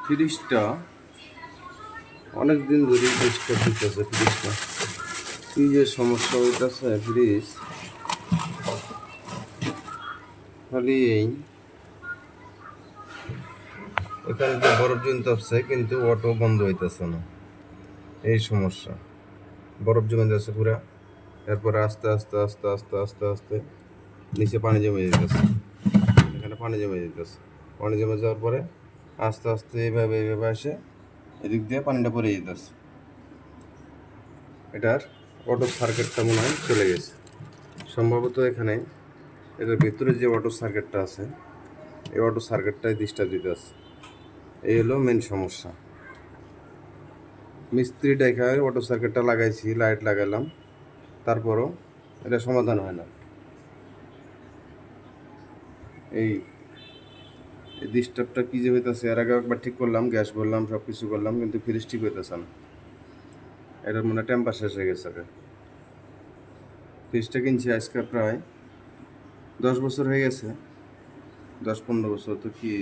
ফ্রিজটা অনেক দিন ধরে ডিস্টার্ব দিতেছে। ফ্রিজটা কি যে সমস্যা হইতেছে, ফ্রিজ খালি এখানে যে বরফ জমতে আসছে কিন্তু অটো বন্ধ হইতেছে না, এই সমস্যা। বরফ জমে যাচ্ছে পুরা, এরপরে আস্তে আস্তে আস্তে আস্তে আস্তে আস্তে নিচে পানি জমে যেতেছে, এখানে পানি জমে যেতেছে। পানি জমে যাওয়ার পরে আস্তে আস্তে এইভাবে এইভাবে আসে এদিক দিয়ে পানিটা পড়ে যেতেছে। এটার অটো সার্কিটটা মনে হয় চলে গেছে সম্ভবত। এখানে এটার ভিতরে যে অটো সার্কিটটা আছে, এই অটো সার্কিটটাই ডিস্টার্ব দিতেছে। এই হলো মেন সমস্যা। মিস্ত্রি দেখায় অটো সার্কিটটা লাগাইছি, লাইট লাগালাম, তারপরও এটা সমাধান হয় না। এই ডিস্টার্বটা কী যে হইতেছে, এর আগে একবার ঠিক করলাম, গ্যাস বললাম, সব কিছু করলাম, কিন্তু ফ্রিজ ঠিক হইতেছে না। এটার মনে হয় টেম্পার শেষ হয়ে গেছে। ফ্রিজটা কিনছি আজকে প্রায় 10 বছর হয়ে গেছে। 10-15 বছর তো কি,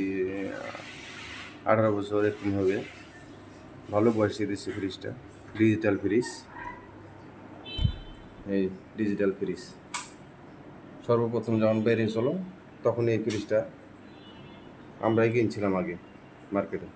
18 বছর এরকম হবে। ভালো বয়সে দিচ্ছে ফ্রিজটা। ডিজিটাল ফ্রিজ, এই ডিজিটাল ফ্রিজ সর্বপ্রথম যখন বেরিয়েছিল তখন এই ফ্রিজটা আমরাই কিনছিলাম আগে মার্কেটে।